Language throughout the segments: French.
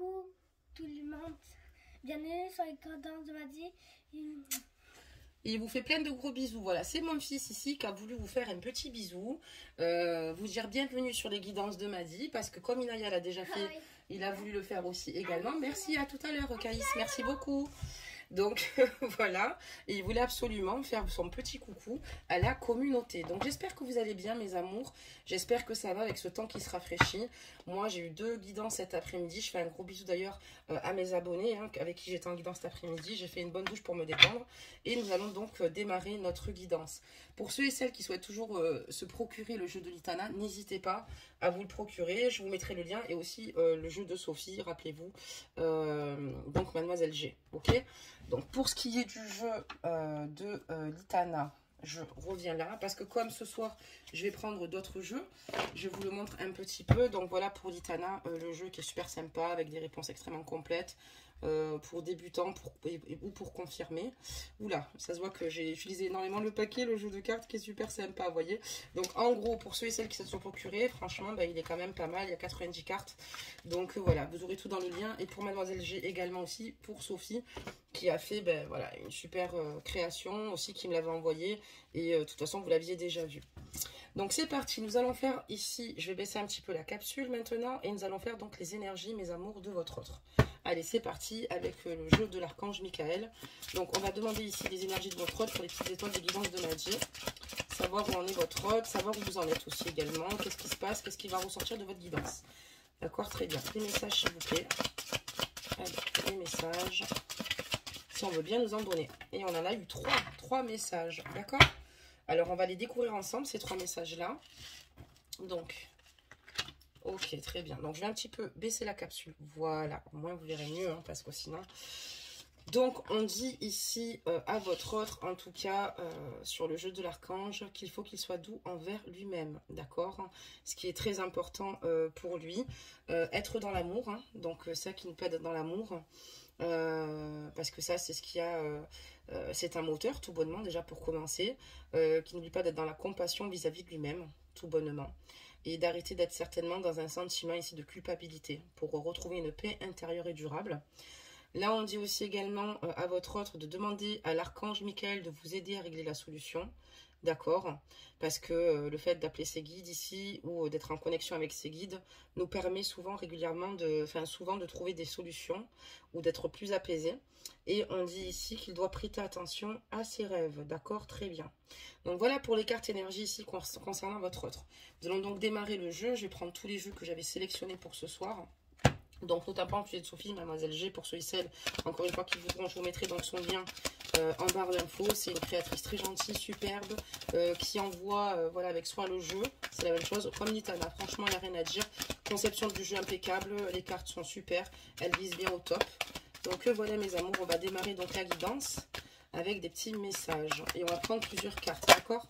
coucou tout le monde. Bienvenue sur les guidances de Maddy. Il vous fait plein de gros bisous. Voilà, c'est mon fils ici qui a voulu vous faire un petit bisou. Vous dire bienvenue sur les guidances de Maddy. Parce que comme Inaya l'a déjà fait, il a voulu le faire aussi également. Merci, à tout à l'heure, Caïs. Merci beaucoup. Donc voilà, et il voulait absolument faire son petit coucou à la communauté. Donc j'espère que vous allez bien mes amours, j'espère que ça va avec ce temps qui se rafraîchit. Moi j'ai eu 2 guidances cet après-midi, je fais un gros bisou d'ailleurs à mes abonnés avec qui j'étais en guidance cet après-midi. J'ai fait une bonne douche pour me détendre et nous allons donc démarrer notre guidance. Pour ceux et celles qui souhaitent toujours se procurer le jeu de l'Itana, n'hésitez pas à vous le procurer, je vous mettrai le lien et aussi le jeu de Sophie, rappelez-vous, donc Mademoiselle G, ok. Donc pour ce qui est du jeu de l'Itana, je reviens là parce que comme ce soir je vais prendre d'autres jeux, je vous le montre un petit peu. Donc voilà pour l'Itana, le jeu qui est super sympa avec des réponses extrêmement complètes pour débutants ou pour confirmer. Oula, ça se voit que j'ai utilisé énormément le paquet, le jeu de cartes qui est super sympa, vous voyez. Donc en gros pour ceux et celles qui se sont procurés, franchement il est quand même pas mal, il y a 90 cartes. Donc voilà, vous aurez tout dans le lien. Et pour Mademoiselle G également aussi, pour Sophie qui a fait voilà, une super création aussi, qui me l'avait envoyé. Et de toute façon, vous l'aviez déjà vu. Donc c'est parti, nous allons faire ici, je vais baisser un petit peu la capsule maintenant. Et nous allons faire donc les énergies, mes amours, de votre autre. Allez, c'est parti avec le jeu de l'archange Michael. Donc on va demander ici les énergies de votre autre pour les petites étoiles des guidances de Maddy. Savoir où en est votre autre, savoir où vous en êtes aussi également. Qu'est-ce qui se passe, qu'est-ce qui va ressortir de votre guidance. D'accord, très bien. Les messages s'il vous plaît. Allez, les messages. Si on veut bien nous en donner. Et on en a eu 3 messages, d'accord? Alors, on va les découvrir ensemble, ces 3 messages-là. Donc, ok, très bien. Donc, je vais un petit peu baisser la capsule. Voilà, au moins vous verrez mieux, hein, parce que sinon... Donc, on dit ici à votre autre, en tout cas, sur le jeu de l'archange, qu'il faut qu'il soit doux envers lui-même, d'accord? Ce qui est très important pour lui. Être dans l'amour, hein, donc ça qui nous plaît d'être dans l'amour. Parce que ça c'est ce qu'il y a, c'est un moteur tout bonnement déjà pour commencer, qui n'oublie pas d'être dans la compassion vis-à-vis de lui-même tout bonnement, et d'arrêter d'être certainement dans un sentiment ici de culpabilité pour retrouver une paix intérieure et durable. Là on dit aussi également à votre autre de demander à l'archange Michael de vous aider à régler la solution. D'accord, parce que le fait d'appeler ses guides ici ou d'être en connexion avec ses guides nous permet souvent de trouver des solutions ou d'être plus apaisé. Et on dit ici qu'il doit prêter attention à ses rêves. D'accord, très bien. Donc voilà pour les cartes énergie ici concernant votre autre. Nous allons donc démarrer le jeu. Je vais prendre tous les jeux que j'avais sélectionnés pour ce soir. Donc notamment celui de Sophie, Mademoiselle G, pour ceux et celles, encore une fois, qui voudront, je vous mettrai donc son lien en barre d'infos. C'est une créatrice très gentille, superbe, qui envoie voilà, avec soin le jeu. C'est la même chose comme l'Itana, franchement il n'y a rien à dire. Conception du jeu impeccable, les cartes sont super, elles visent bien au top. Donc voilà mes amours, on va démarrer donc la guidance avec des petits messages. Et on va prendre plusieurs cartes, d'accord?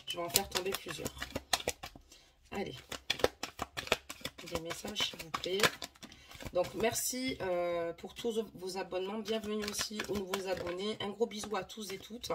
Je vais en faire tomber plusieurs. Allez, des messages s'il vous plaît. Donc, merci pour tous vos abonnements. Bienvenue aussi aux nouveaux abonnés. Un gros bisou à tous et toutes.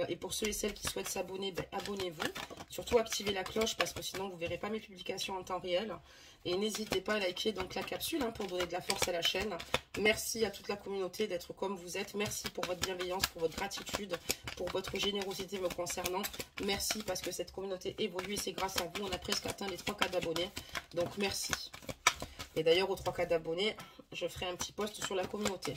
Et pour ceux et celles qui souhaitent s'abonner, abonnez-vous. Surtout, activez la cloche parce que sinon, vous ne verrez pas mes publications en temps réel. Et n'hésitez pas à liker donc, la capsule pour donner de la force à la chaîne. Merci à toute la communauté d'être comme vous êtes. Merci pour votre bienveillance, pour votre gratitude, pour votre générosité me concernant. Merci parce que cette communauté évolue et c'est grâce à vous. On a presque atteint les 3K d'abonnés. Donc, merci. Et d'ailleurs, aux 3K d'abonnés, je ferai un petit post sur la communauté.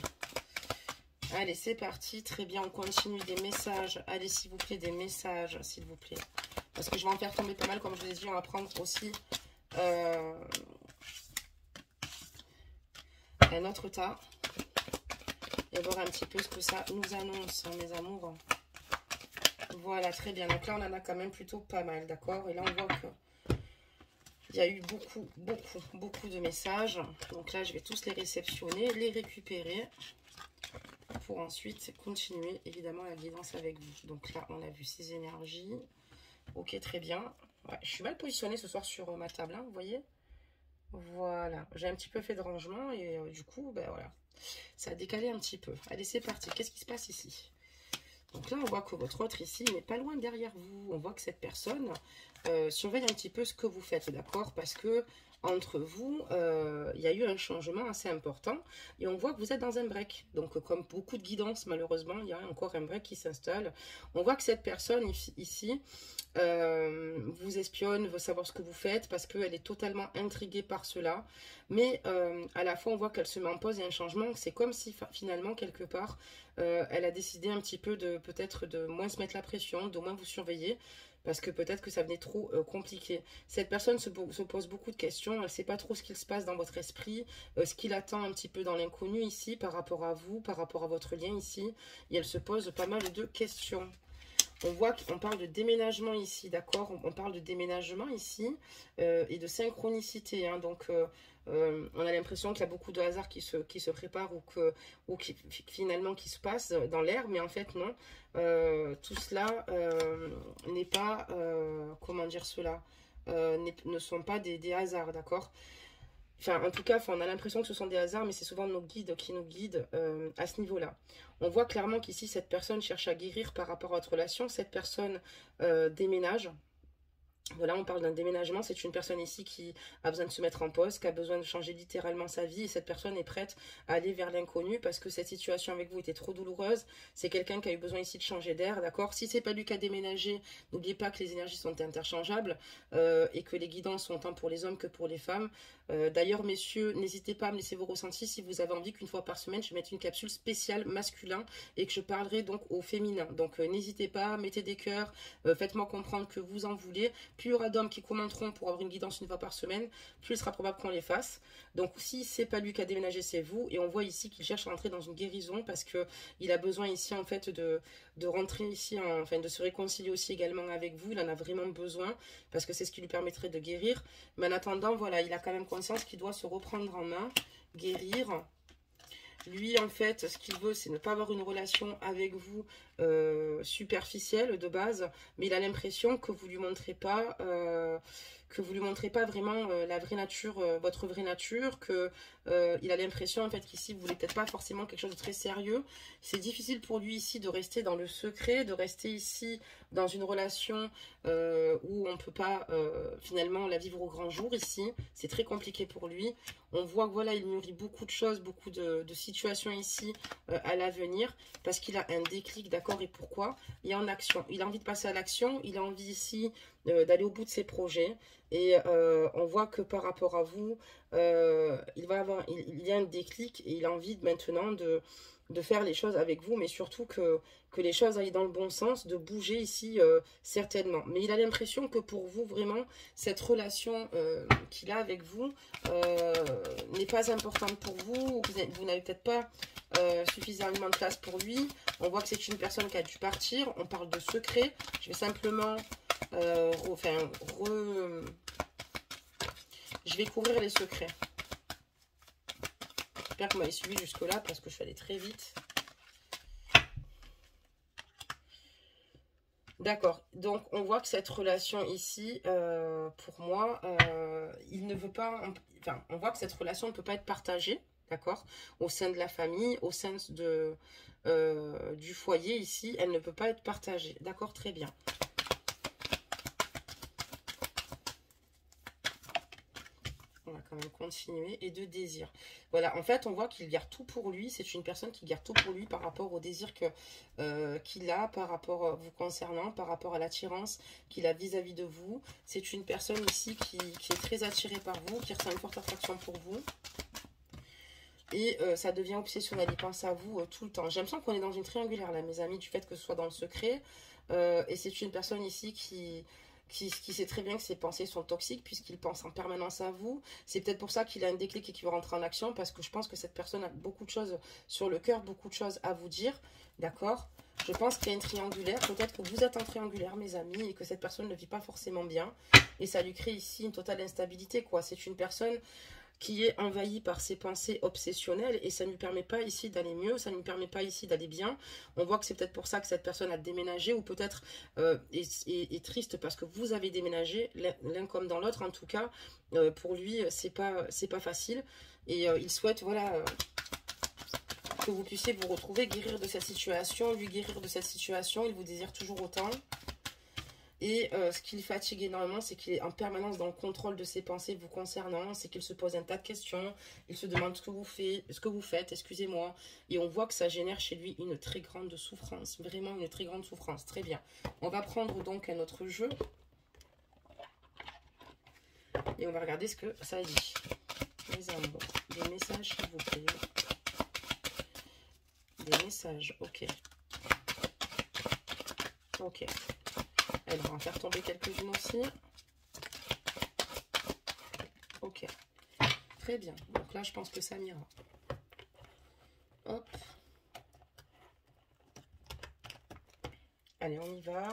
Allez, c'est parti. Très bien, on continue des messages. Allez, s'il vous plaît, des messages, s'il vous plaît. Parce que je vais en faire tomber pas mal. Comme je vous ai dit, on va prendre aussi un autre tas. Et voir un petit peu ce que ça nous annonce, hein, mes amours. Voilà, très bien. Donc là, on en a quand même plutôt pas mal, d'accord? Et là, on voit que... il y a eu beaucoup de messages. Donc là, je vais tous les réceptionner, les récupérer pour ensuite continuer évidemment la guidance avec vous. Donc là, on a vu ces énergies. Ok, très bien. Ouais, je suis mal positionnée ce soir sur ma table, hein, vous voyez? Voilà. J'ai un petit peu fait de rangement et du coup, ben voilà. Ça a décalé un petit peu. Allez, c'est parti. Qu'est-ce qui se passe ici? Donc là, on voit que votre autre ici n'est pas loin derrière vous. On voit que cette personne surveille un petit peu ce que vous faites, d'accord? Parce que entre vous, il y a eu un changement assez important et on voit que vous êtes dans un break. Donc, comme beaucoup de guidance, malheureusement, il y a encore un break qui s'installe. On voit que cette personne ici vous espionne, veut savoir ce que vous faites parce qu'elle est totalement intriguée par cela. Mais à la fois, on voit qu'elle se met en pause et un changement. C'est comme si finalement, quelque part, elle a décidé un petit peu de peut-être de moins se mettre la pression, de moins vous surveiller. Parce que peut-être que ça venait trop compliqué. Cette personne se pose beaucoup de questions. Elle ne sait pas trop ce qu'il se passe dans votre esprit, ce qu'il attend un petit peu dans l'inconnu ici par rapport à vous, par rapport à votre lien ici. Et elle se pose pas mal de questions. On voit qu'on parle de déménagement ici, d'accord? On parle de déménagement ici et de synchronicité. Hein, donc, on a l'impression qu'il y a beaucoup de hasard qui se prépare ou qui finalement qui se passe dans l'air, mais en fait non. Tout cela n'est pas, comment dire cela, ne sont pas des hasards, d'accord? Enfin, en tout cas, on a l'impression que ce sont des hasards, mais c'est souvent nos guides qui nous guident à ce niveau-là. On voit clairement qu'ici, cette personne cherche à guérir par rapport à votre relation. Cette personne déménage. Voilà, on parle d'un déménagement. C'est une personne ici qui a besoin de se mettre en pause, qui a besoin de changer littéralement sa vie. Et cette personne est prête à aller vers l'inconnu parce que cette situation avec vous était trop douloureuse. C'est quelqu'un qui a eu besoin ici de changer d'air, d'accord? Si c'est pas lui qui a déménagé, n'oubliez pas que les énergies sont interchangeables et que les guidances sont tant pour les hommes que pour les femmes. D'ailleurs, messieurs, n'hésitez pas à me laisser vos ressentis si vous avez envie qu'une fois par semaine, je mette une capsule spéciale masculin et que je parlerai donc au féminin. Donc, n'hésitez pas, mettez des cœurs, faites-moi comprendre que vous en voulez. Plus il y aura d'hommes qui commenteront pour avoir une guidance une fois par semaine, plus il sera probable qu'on les fasse. Donc si c'est pas lui qui a déménagé, c'est vous. Et on voit ici qu'il cherche à rentrer dans une guérison parce qu'il a besoin ici en fait de rentrer ici, enfin de se réconcilier aussi également avec vous. Il en a vraiment besoin parce que c'est ce qui lui permettrait de guérir. Mais en attendant, voilà, il a quand même conscience qu'il doit se reprendre en main, guérir. Lui, en fait, ce qu'il veut, c'est ne pas avoir une relation avec vous superficielle de base, mais il a l'impression que vous lui montrez pas, vraiment la vraie nature, votre vraie nature, il a l'impression en fait qu'ici vous voulez peut-être pas forcément quelque chose de très sérieux. C'est difficile pour lui ici de rester dans le secret, de rester ici dans une relation où on ne peut pas finalement la vivre au grand jour ici. C'est très compliqué pour lui. On voit que voilà, il mûrit beaucoup de choses, beaucoup de situations ici à l'avenir parce qu'il a un déclic, d'accord? Et pourquoi? Il est en action. Il a envie de passer à l'action. Il a envie ici d'aller au bout de ses projets. Et on voit que par rapport à vous, il y a un déclic et il a envie maintenant de faire les choses avec vous, mais surtout que les choses aillent dans le bon sens, de bouger ici certainement. Mais il a l'impression que pour vous, vraiment, cette relation qu'il a avec vous n'est pas importante pour vous, vous n'avez peut-être pas suffisamment de place pour lui. On voit que c'est une personne qui a dû partir, on parle de secret. Je vais simplement je vais couvrir les secrets. J'espère que vous m'avez suivi jusque-là parce que je suis allée très vite. D'accord. Donc, on voit que cette relation ici, pour moi, il ne veut pas... Enfin, on voit que cette relation ne peut pas être partagée, d'accord? Au sein de la famille, au sein du foyer ici, elle ne peut pas être partagée. D'accord, très bien. On va quand même continuer. Et de désir. Voilà, en fait, on voit qu'il garde tout pour lui. C'est une personne qui garde tout pour lui par rapport au désir qu'il a, par rapport à vous concernant, par rapport à l'attirance qu'il a vis-à-vis de vous. C'est une personne ici qui est très attirée par vous, qui ressent une forte attraction pour vous. Et ça devient obsessionnel. Il pense à vous tout le temps. J'ai l'impression qu'on est dans une triangulaire, là, mes amis, du fait que ce soit dans le secret. Et c'est une personne ici qui sait très bien que ses pensées sont toxiques puisqu'il pense en permanence à vous. C'est peut-être pour ça qu'il a un déclic et qu'il va rentrer en action parce que je pense que cette personne a beaucoup de choses sur le cœur, beaucoup de choses à vous dire. D'accord? Je pense qu'il y a une triangulaire. Peut-être que vous êtes en triangulaire, mes amis, et que cette personne ne vit pas forcément bien. Et ça lui crée ici une totale instabilité, quoi. C'est une personne qui est envahi par ses pensées obsessionnelles et ça ne lui permet pas ici d'aller mieux, ça ne lui permet pas ici d'aller bien. On voit que c'est peut-être pour ça que cette personne a déménagé ou peut-être est triste parce que vous avez déménagé, l'un comme dans l'autre en tout cas. Pour lui, c'est pas facile et il souhaite, voilà, que vous puissiez vous retrouver, guérir de cette situation, lui guérir de cette situation, il vous désire toujours autant. Et ce qui le fatigue énormément, c'est qu'il est en permanence dans le contrôle de ses pensées vous concernant. C'est qu'il se pose un tas de questions. Il se demande ce que vous faites, excusez-moi. Et on voit que ça génère chez lui une très grande souffrance. Vraiment une très grande souffrance. Très bien. On va prendre donc un autre jeu. Et on va regarder ce que ça dit. Les amours. Des messages, s'il vous plaît. Des messages, ok. Ok. Elle va en faire tomber quelques-unes aussi. Ok. Très bien. Donc là, je pense que ça m'ira. Hop. Allez, on y va.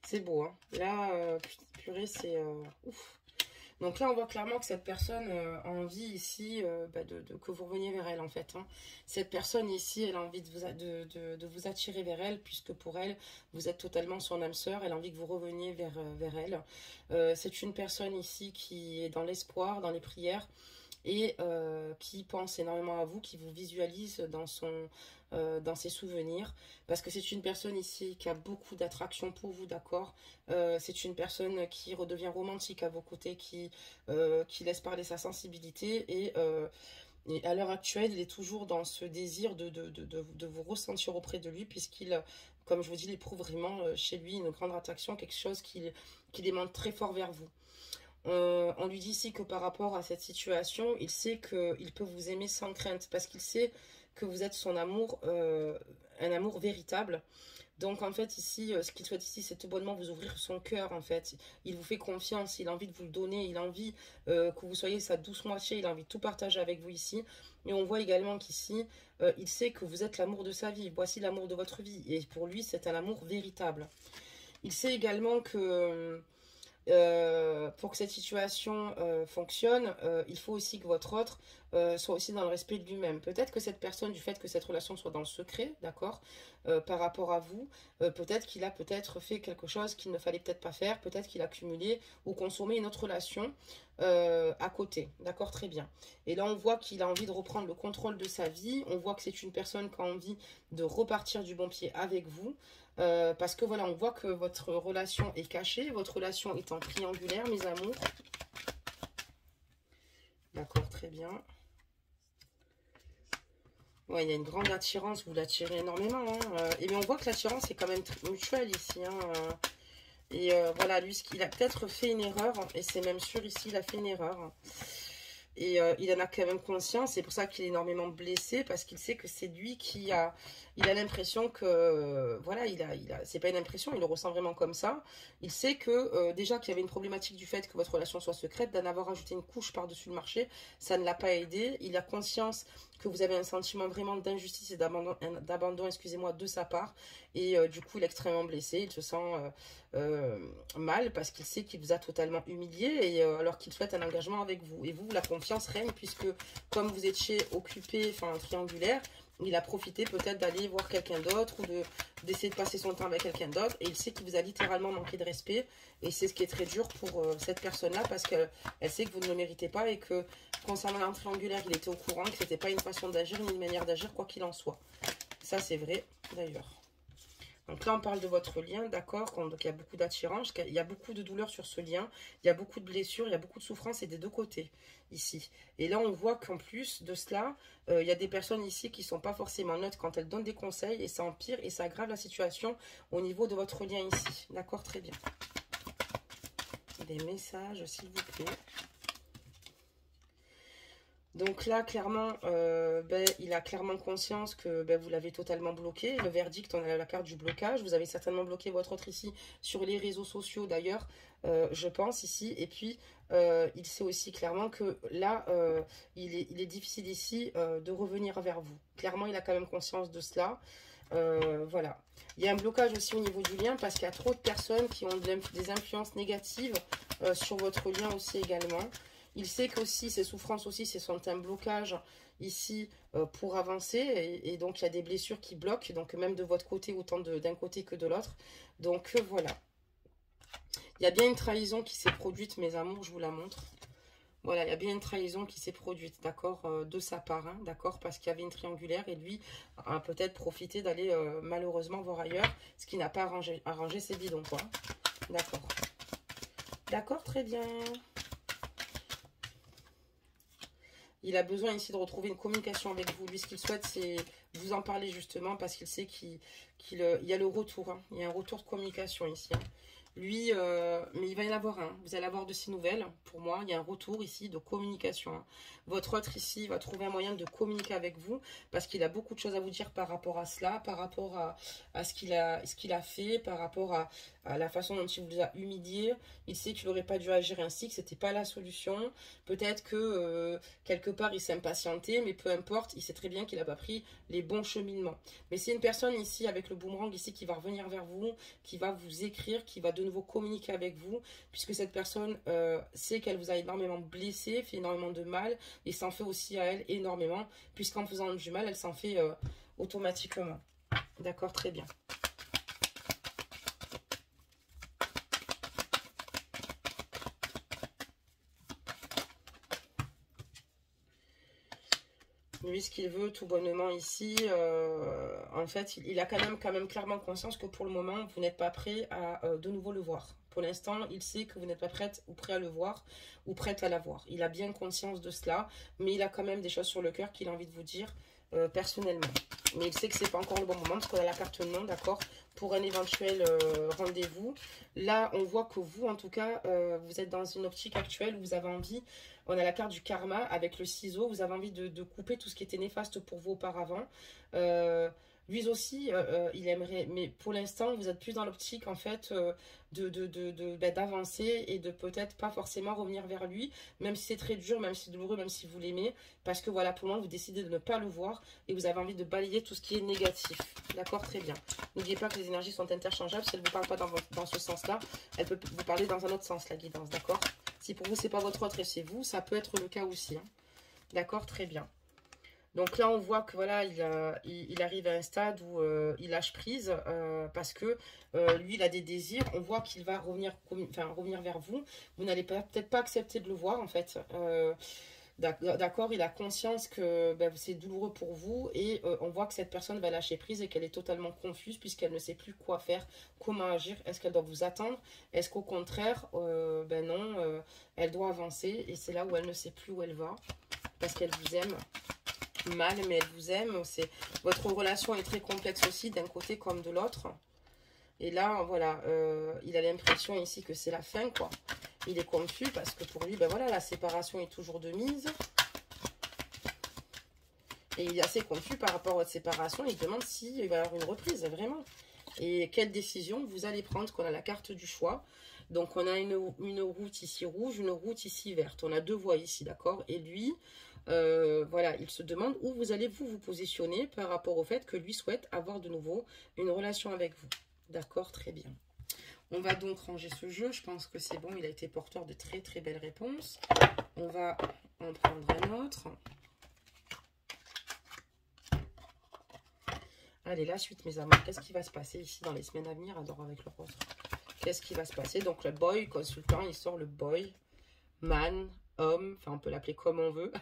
C'est beau, hein. Là, purée, c'est ouf. Donc là, on voit clairement que cette personne a envie ici que vous reveniez vers elle, en fait. Hein. Cette personne ici, elle a envie de vous attirer vers elle, puisque pour elle, vous êtes totalement son âme sœur. Elle a envie que vous reveniez vers elle. C'est une personne ici qui est dans l'espoir, dans les prières, et qui pense énormément à vous, qui vous visualise dans ses souvenirs, parce que c'est une personne ici qui a beaucoup d'attraction pour vous, d'accord. C'est une personne qui redevient romantique à vos côtés, qui laisse parler sa sensibilité, et à l'heure actuelle, il est toujours dans ce désir de vous ressentir auprès de lui, puisqu'il, comme je vous dis, il éprouve vraiment chez lui une grande attraction, quelque chose qui demande très fort vers vous. On lui dit ici que par rapport à cette situation, il sait qu'il peut vous aimer sans crainte, parce qu'il sait que vous êtes son amour, un amour véritable. Donc en fait ici, ce qu'il souhaite ici, c'est tout bonnement vous ouvrir son cœur en fait. Il vous fait confiance, il a envie de vous le donner, il a envie que vous soyez sa douce moitié, il a envie de tout partager avec vous ici. Et on voit également qu'ici, il sait que vous êtes l'amour de sa vie, voici l'amour de votre vie. Et pour lui, c'est un amour véritable. Il sait également que... pour que cette situation fonctionne, il faut aussi que votre autre soit aussi dans le respect de lui-même. Peut-être que cette personne, du fait que cette relation soit dans le secret, d'accord, par rapport à vous, peut-être qu'il a peut-être fait quelque chose qu'il ne fallait peut-être pas faire, peut-être qu'il a cumulé ou consommé une autre relation à côté, d'accord, très bien. Et là, on voit qu'il a envie de reprendre le contrôle de sa vie, on voit que c'est une personne qui a envie de repartir du bon pied avec vous, parce que voilà, on voit que votre relation est cachée, votre relation est en triangulaire, mes amours. D'accord, très bien. Ouais, il y a une grande attirance, vous l'attirez énormément. Hein. Et bien on voit que l'attirance est quand même mutuelle ici. Hein. Et voilà, lui, il a peut-être fait une erreur, et c'est même sûr ici, il a fait une erreur. Et il en a quand même conscience, c'est pour ça qu'il est énormément blessé, parce qu'il sait que c'est lui qui a... Il a l'impression que... voilà, c'est pas une impression, il le ressent vraiment comme ça. Il sait que déjà qu'il y avait une problématique du fait que votre relation soit secrète, d'en avoir ajouté une couche par-dessus le marché, ça ne l'a pas aidé. Il a conscience que vous avez un sentiment vraiment d'injustice et d'abandon, excusez-moi, de sa part. Et du coup, il est extrêmement blessé, il se sent mal, parce qu'il sait qu'il vous a totalement humilié, et alors qu'il souhaite un engagement avec vous. Et vous, la confiance règne, puisque comme vous étiez occupé, enfin triangulaire, il a profité peut-être d'aller voir quelqu'un d'autre, ou d'essayer de passer son temps avec quelqu'un d'autre, et il sait qu'il vous a littéralement manqué de respect, et c'est ce qui est très dur pour cette personne-là, parce qu'elle sait que vous ne le méritez pas, et que concernant un triangulaire, il était au courant que c'était pas une façon d'agir, ni une manière d'agir, quoi qu'il en soit. Ça, c'est vrai, d'ailleurs. Donc là, on parle de votre lien, d'accord. Donc il y a beaucoup d'attirance, il y a beaucoup de douleur sur ce lien, il y a beaucoup de blessures, il y a beaucoup de souffrance, et des deux côtés, ici. Et là, on voit qu'en plus de cela, il y a des personnes ici qui ne sont pas forcément neutres quand elles donnent des conseils, et ça empire et ça aggrave la situation au niveau de votre lien ici. D'accord, très bien. Des messages, s'il vous plaît. Donc là, clairement, il a clairement conscience que vous l'avez totalement bloqué. Le verdict, on a la carte du blocage. Vous avez certainement bloqué votre autre ici sur les réseaux sociaux, d'ailleurs, je pense, ici. Et puis, il sait aussi clairement que là, il est difficile ici de revenir vers vous. Clairement, il a quand même conscience de cela. Voilà. Il y a un blocage aussi au niveau du lien, parce qu'il y a trop de personnes qui ont des influences négatives sur votre lien aussi également. Il sait qu'aussi, ses souffrances aussi, c'est sont un blocage ici pour avancer. Et donc, il y a des blessures qui bloquent. Donc, même de votre côté, autant d'un côté que de l'autre. Donc, voilà. Il y a bien une trahison qui s'est produite, mes amours, je vous la montre. Voilà, il y a bien une trahison qui s'est produite, d'accord, de sa part, hein, d'accord, parce qu'il y avait une triangulaire et lui a peut-être profité d'aller malheureusement voir ailleurs, ce qui n'a pas arrangé ses bidons, quoi. D'accord. D'accord, très bien. Il a besoin ici de retrouver une communication avec vous. Lui, ce qu'il souhaite, c'est vous en parler justement parce qu'il sait qu'il y a le retour. Hein. Il y a un retour de communication ici. Hein. Lui, mais il va y en avoir un. Vous allez avoir de ces nouvelles. Pour moi, il y a un retour ici de communication. Hein. Votre autre ici va trouver un moyen de communiquer avec vous parce qu'il a beaucoup de choses à vous dire par rapport à cela, par rapport à ce qu'il a fait, par rapport à la façon dont il vous a humilié. Il sait qu'il n'aurait pas dû agir ainsi, que ce n'était pas la solution. Peut-être que quelque part, il s'est impatienté, mais peu importe, il sait très bien qu'il n'a pas pris les bons cheminements. Mais c'est une personne ici, avec le boomerang ici, qui va revenir vers vous, qui va vous écrire, qui va de nouveau communiquer avec vous, puisque cette personne sait qu'elle vous a énormément blessé, fait énormément de mal, et s'en fait aussi à elle énormément, puisqu'en faisant du mal, elle s'en fait automatiquement. D'accord, très bien. Lui, ce qu'il veut tout bonnement ici, en fait, il a quand même clairement conscience que pour le moment, vous n'êtes pas prêt à de nouveau le voir. Pour l'instant, il sait que vous n'êtes pas prête ou prêt à le voir ou prête à la voir. Il a bien conscience de cela, mais il a quand même des choses sur le cœur qu'il a envie de vous dire personnellement. Mais il sait que c'est pas encore le bon moment parce qu'on a la carte non, d'accord, pour un éventuel rendez-vous. Là, on voit que vous, en tout cas, vous êtes dans une optique actuelle où vous avez envie. On a la carte du karma avec le ciseau. Vous avez envie de couper tout ce qui était néfaste pour vous auparavant. Lui aussi, il aimerait, mais pour l'instant, vous êtes plus dans l'optique, en fait, d'avancer et de peut-être pas forcément revenir vers lui, même si c'est très dur, même si c'est douloureux, même si vous l'aimez, parce que voilà, pour le moment, vous décidez de ne pas le voir et vous avez envie de balayer tout ce qui est négatif. D'accord, très bien. N'oubliez pas que les énergies sont interchangeables. Si elle ne vous parle pas dans ce sens-là, elle peut vous parler dans un autre sens, la guidance, d'accord? Si pour vous, c'est pas votre autre et c'est vous, ça peut être le cas aussi. Hein. D'accord, très bien. Donc là, on voit que voilà, il arrive à un stade où il lâche prise parce que lui, il a des désirs. On voit qu'il va revenir vers vous. Vous n'allez peut-être pas accepter de le voir, en fait. D'accord, il a conscience que c'est douloureux pour vous et on voit que cette personne va lâcher prise et qu'elle est totalement confuse puisqu'elle ne sait plus quoi faire, comment agir. Est-ce qu'elle doit vous attendre? Est-ce qu'au contraire, non, elle doit avancer et c'est là où elle ne sait plus où elle va parce qu'elle vous aime mal, mais elle vous aime. Votre relation est très complexe aussi d'un côté comme de l'autre. Et là, voilà, il a l'impression ici que c'est la fin, quoi. Il est confus parce que pour lui, voilà, la séparation est toujours de mise. Et il est assez confus par rapport à votre séparation. Il demande s'il va y avoir une reprise, vraiment. Et quelle décision vous allez prendre, qu'on a la carte du choix. Donc, on a une route ici rouge, une route ici verte. On a deux voies ici, d'accord? Et lui, voilà, il se demande où vous allez vous positionner par rapport au fait que lui souhaite avoir de nouveau une relation avec vous. D'accord, très bien. On va donc ranger ce jeu. Je pense que c'est bon. Il a été porteur de très très belles réponses. On va en prendre un autre. Allez, la suite, mes amours. Qu'est-ce qui va se passer ici dans les semaines à venir? Adore avec le rose. Qu'est-ce qui va se passer? Donc, le boy consultant, il sort le boy, man, homme. Enfin, on peut l'appeler comme on veut.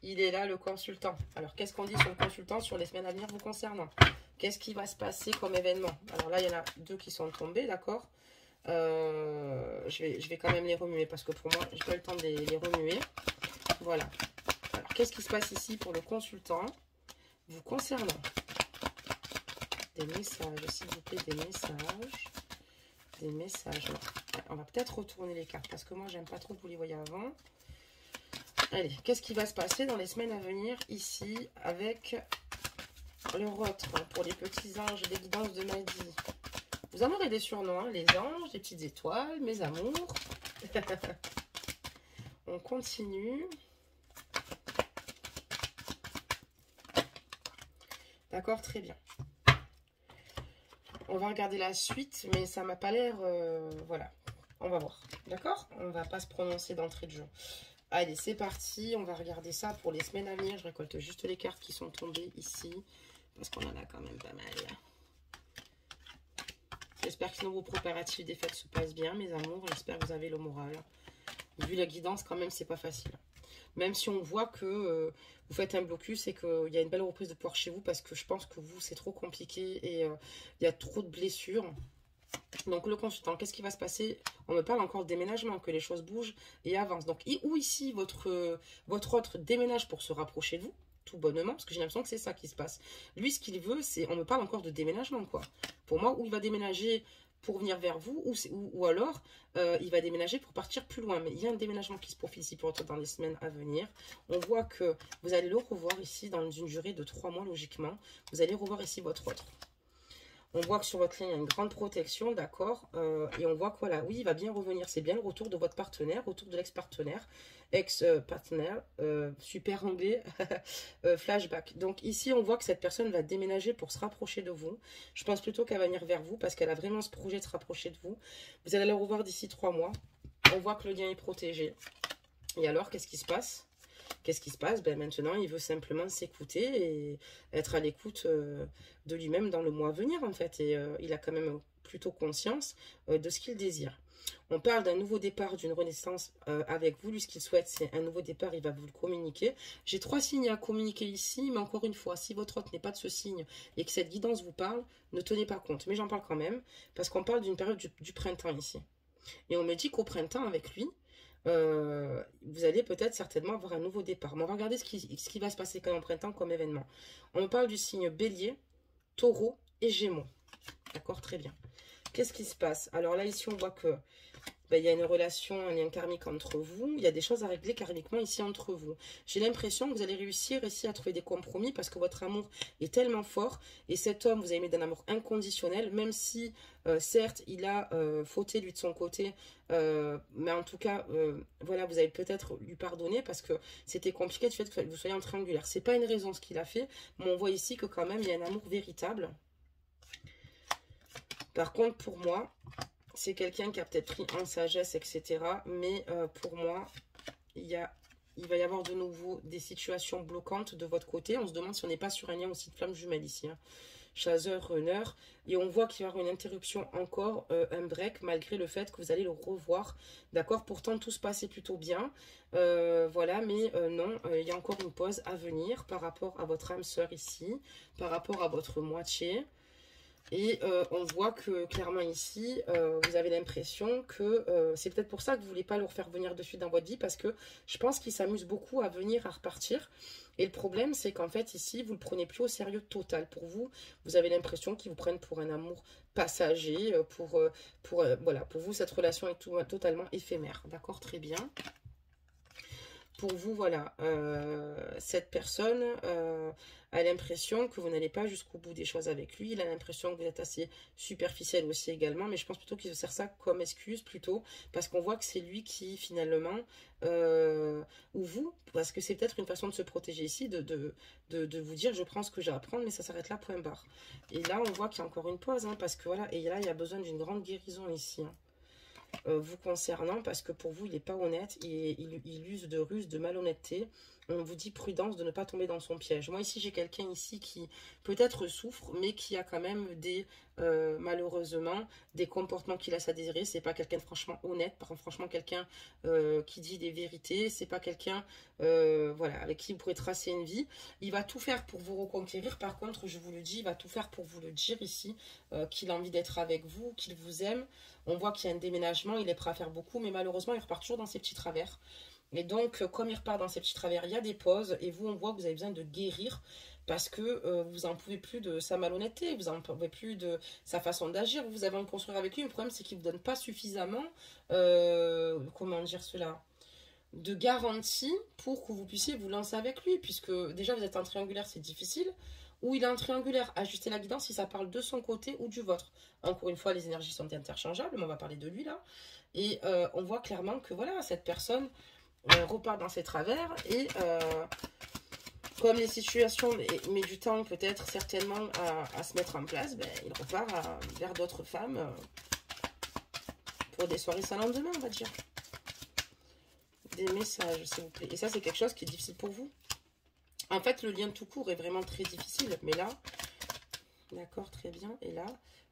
Il est là, le consultant. Alors, qu'est-ce qu'on dit sur le consultant sur les semaines à venir vous concernant? Qu'est-ce qui va se passer comme événement? Alors là, il y en a deux qui sont tombés, d'accord? Je vais quand même les remuer parce que pour moi, je n'ai pas le temps de les remuer. Voilà. Alors, qu'est-ce qui se passe ici pour le consultant vous concernant? Des messages, s'il vous plaît, des messages. Des messages. On va peut-être retourner les cartes parce que moi, j'aime pas trop que vous les voyez avant. Allez, qu'est-ce qui va se passer dans les semaines à venir ici avec le autre pour les petits anges des guidances de Maddy? Vous en aurez des surnoms, hein, les anges, les petites étoiles, mes amours. On continue. D'accord, très bien. On va regarder la suite, mais ça m'a pas l'air... voilà, on va voir. D'accord? On va pas se prononcer d'entrée de jeu. Allez, c'est parti. On va regarder ça pour les semaines à venir. Je récolte juste les cartes qui sont tombées ici. Parce qu'on en a quand même pas mal. J'espère que vos préparatifs des fêtes se passent bien, mes amours. J'espère que vous avez le moral. Vu la guidance, quand même, c'est pas facile. Même si on voit que vous faites un blocus et qu'il y a une belle reprise de pouvoir chez vous. Parce que je pense que vous, c'est trop compliqué et il y a trop de blessures. Donc le consultant, qu'est-ce qui va se passer? On me parle encore de déménagement, que les choses bougent et avancent. Donc ou ici, votre autre déménage pour se rapprocher de vous, tout bonnement, parce que j'ai l'impression que c'est ça qui se passe. Lui, ce qu'il veut, c'est, on me parle encore de déménagement, quoi. Pour moi, où il va déménager pour venir vers vous, ou alors il va déménager pour partir plus loin. Mais il y a un déménagement qui se profile ici pour dans les semaines à venir. On voit que vous allez le revoir ici dans une durée de 3 mois, logiquement. Vous allez revoir ici votre autre. On voit que sur votre ligne, il y a une grande protection, d'accord. Et on voit que, voilà, oui, il va bien revenir. C'est bien le retour de votre partenaire, retour de l'ex-partenaire, ex-partenaire, super anglais, flashback. Donc ici, on voit que cette personne va déménager pour se rapprocher de vous. Je pense plutôt qu'elle va venir vers vous parce qu'elle a vraiment ce projet de se rapprocher de vous. Vous allez la revoir d'ici 3 mois. On voit que le lien est protégé. Et alors, qu'est-ce qui se passe? Qu'est-ce qui se passe? Ben maintenant, il veut simplement s'écouter et être à l'écoute de lui-même dans le mois à venir, en fait. Et il a quand même plutôt conscience de ce qu'il désire. On parle d'un nouveau départ, d'une renaissance avec vous. Lui, ce qu'il souhaite, c'est un nouveau départ. Il va vous le communiquer. J'ai 3 signes à communiquer ici, mais encore une fois, si votre hôte n'est pas de ce signe et que cette guidance vous parle, ne tenez pas compte. Mais j'en parle quand même, parce qu'on parle d'une période du printemps ici. Et on me dit qu'au printemps, avec lui, vous allez peut-être certainement avoir un nouveau départ. Mais on va regarder ce qui va se passer quand même au printemps comme événement. On me parle du signe Bélier, Taureau et Gémeaux. D'accord, très bien. Qu'est-ce qui se passe? Alors là, ici, on voit que il y a une relation, un lien karmique entre vous. Il y a des choses à régler karmiquement ici entre vous. J'ai l'impression que vous allez réussir ici à trouver des compromis parce que votre amour est tellement fort. Et cet homme, vous avez mis d'un amour inconditionnel, même si, certes, il a fauté lui de son côté. Mais en tout cas, voilà, vous allez peut-être lui pardonner parce que c'était compliqué du fait que vous soyez en triangulaire. C'est pas une raison ce qu'il a fait, mais on voit ici que quand même, il y a un amour véritable. Par contre, pour moi, c'est quelqu'un qui a peut-être pris en sagesse, etc. Mais pour moi, il va y avoir de nouveau des situations bloquantes de votre côté. On se demande si on n'est pas sur un lien aussi de flamme jumelle ici. Hein. Chasseur, runner. Et on voit qu'il va y avoir une interruption encore, un break, malgré le fait que vous allez le revoir. D'accord? Pourtant, tout se passait plutôt bien. Voilà, mais non, il y a encore une pause à venir par rapport à votre âme sœur ici, par rapport à votre moitié. Et on voit que clairement ici, vous avez l'impression que c'est peut-être pour ça que vous ne voulez pas le refaire venir de suite dans votre vie, parce que je pense qu'il s'amuse beaucoup à venir, à repartir. Et le problème, c'est qu'en fait, ici, vous ne le prenez plus au sérieux total. Pour vous, vous avez l'impression qu'ils vous prennent pour un amour passager. Voilà, pour vous, cette relation est totalement éphémère. D'accord, très bien. Pour vous, voilà, cette personne a l'impression que vous n'allez pas jusqu'au bout des choses avec lui. Il a l'impression que vous êtes assez superficiel aussi également, mais je pense plutôt qu'il se sert ça comme excuse plutôt, parce qu'on voit que c'est lui qui finalement, ou vous, parce que c'est peut-être une façon de se protéger ici, de vous dire je prends ce que j'ai à apprendre, mais ça s'arrête là, point barre. Et là, on voit qu'il y a encore une pause, hein, parce que voilà, et là, il y a besoin d'une grande guérison ici, hein. Vous concernant, parce que pour vous, il n'est pas honnête, il use de ruse, de malhonnêteté. On vous dit prudence de ne pas tomber dans son piège. Moi, ici, j'ai quelqu'un ici qui peut-être souffre, mais qui a quand même malheureusement, des comportements qu'il laisse à désirer. C'est pas quelqu'un de franchement honnête, franchement quelqu'un qui dit des vérités. C'est pas quelqu'un voilà, avec qui vous pourrez tracer une vie. Il va tout faire pour vous reconquérir. Par contre, je vous le dis, il va tout faire pour vous le dire ici, qu'il a envie d'être avec vous, qu'il vous aime. On voit qu'il y a un déménagement, il est prêt à faire beaucoup, mais malheureusement, il repart toujours dans ses petits travers. Et donc, comme il repart dans ses petits travers, il y a des pauses. Et vous, on voit que vous avez besoin de guérir parce que vous n'en pouvez plus de sa malhonnêteté, vous n'en pouvez plus de sa façon d'agir. Vous avez envie de construire avec lui. Le problème, c'est qu'il ne vous donne pas suffisamment, comment dire cela, de garantie pour que vous puissiez vous lancer avec lui. Puisque déjà, vous êtes en triangulaire, c'est difficile. Ou il est en triangulaire, ajuster la guidance si ça parle de son côté ou du vôtre. Encore une fois, les énergies sont interchangeables, mais on va parler de lui là. Et on voit clairement que voilà, cette personne repart dans ses travers et comme les situations met du temps peut-être certainement à se mettre en place, ben, il repart vers d'autres femmes pour des soirées sans lendemain, on va dire. des messages, s'il vous plaît. Et ça, c'est quelque chose qui est difficile pour vous. En fait, le lien tout court est vraiment très difficile. Mais là, d'accord, très bien. Et là,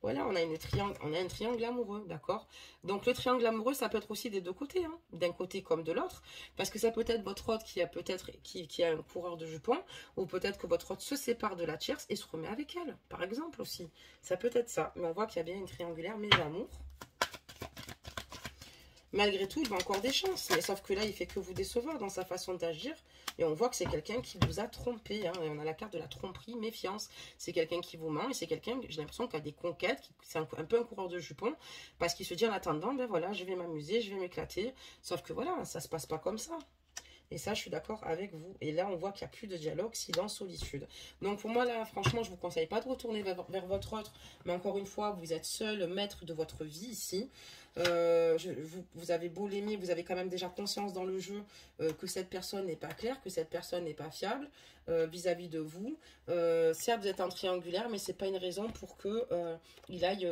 voilà, on a un triangle amoureux, d'accord. Donc, le triangle amoureux, ça peut être aussi des deux côtés, hein, d'un côté comme de l'autre. Parce que ça peut être votre hôte qui a peut-être qui a un coureur de jupons, ou peut-être que votre hôte se sépare de la tierce et se remet avec elle, par exemple aussi. Ça peut être ça. Mais on voit qu'il y a bien une triangulaire, mais l'amour. Malgré tout, il va encore des chances. Mais sauf que là, il fait que vous décevoir dans sa façon d'agir. Et on voit que c'est quelqu'un qui vous a trompé. Hein, et on a la carte de la tromperie, méfiance. C'est quelqu'un qui vous ment. Et c'est quelqu'un, j'ai l'impression, qui a des conquêtes. C'est un peu un coureur de jupons. Parce qu'il se dit en attendant, ben voilà, je vais m'amuser, je vais m'éclater. Sauf que voilà, ça se passe pas comme ça. Et ça, je suis d'accord avec vous. Et là, on voit qu'il n'y a plus de dialogue, silence, solitude. Donc, pour moi, là, franchement, je ne vous conseille pas de retourner vers votre autre. Mais encore une fois, vous êtes seul maître de votre vie ici. Vous avez beau l'aimer, vous avez quand même déjà conscience dans le jeu que cette personne n'est pas claire, que cette personne n'est pas fiable vis-à-vis de vous. Certes, vous êtes en triangulaire, mais c'est pas une raison pour que il aille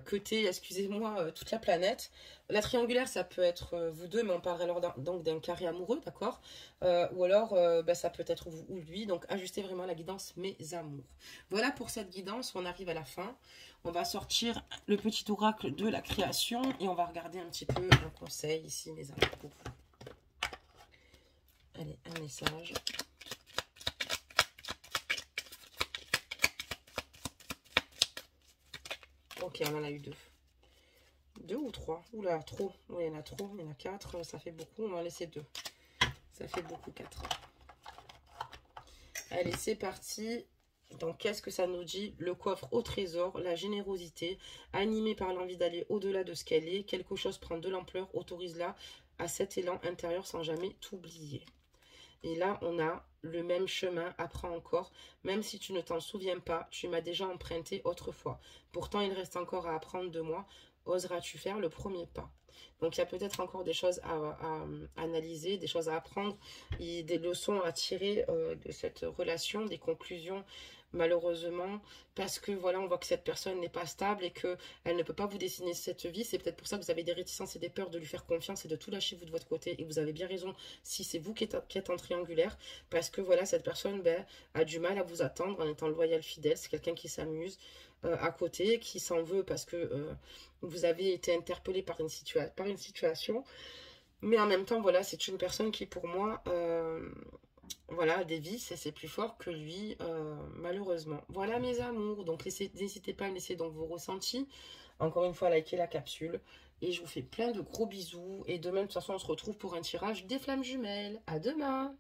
cuter, excusez-moi, toute la planète. La triangulaire, ça peut être vous deux, mais on parlerait alors donc d'un carré amoureux, d'accord, ou alors ça peut être vous ou lui. Donc, ajustez vraiment la guidance mes amours. Voilà pour cette guidance, on arrive à la fin. On va sortir le petit oracle de la création et on va regarder un petit peu un conseil ici, mes amours, pour vous. Allez, un message. Ok, on en a eu deux. Deux ou trois? Oula, trop. Oui, il y en a trop. Il y en a quatre. Ça fait beaucoup. On va en laisser deux. Ça fait beaucoup, quatre. Allez, c'est parti. Donc, qu'est-ce que ça nous dit? Le coffre au trésor, la générosité, animée par l'envie d'aller au-delà de ce qu'elle est. Quelque chose prend de l'ampleur, autorise-la à cet élan intérieur sans jamais t'oublier. Et là, on a le même chemin, apprends encore. Même si tu ne t'en souviens pas, tu m'as déjà emprunté autrefois. Pourtant, il reste encore à apprendre de moi. Oseras-tu faire le premier pas? Donc, il y a peut-être encore des choses à analyser, des choses à apprendre, et des leçons à tirer de cette relation, des conclusions, malheureusement, parce que voilà, on voit que cette personne n'est pas stable et qu'elle ne peut pas vous dessiner cette vie. C'est peut-être pour ça que vous avez des réticences et des peurs de lui faire confiance et de tout lâcher vous de votre côté. Et vous avez bien raison si c'est vous qui êtes en triangulaire, parce que voilà, cette personne a du mal à vous attendre en étant loyal, fidèle. C'est quelqu'un qui s'amuse à côté, qui s'en veut parce que vous avez été interpellé par une situation. Mais en même temps, voilà, c'est une personne qui, pour moi, voilà, a des vices et c'est plus fort que lui, malheureusement. Voilà, mes amours. Donc, n'hésitez pas à me laisser donc vos ressentis. Encore une fois, likez la capsule. Et je vous fais plein de gros bisous. Et demain, de toute façon, on se retrouve pour un tirage des flammes jumelles. À demain!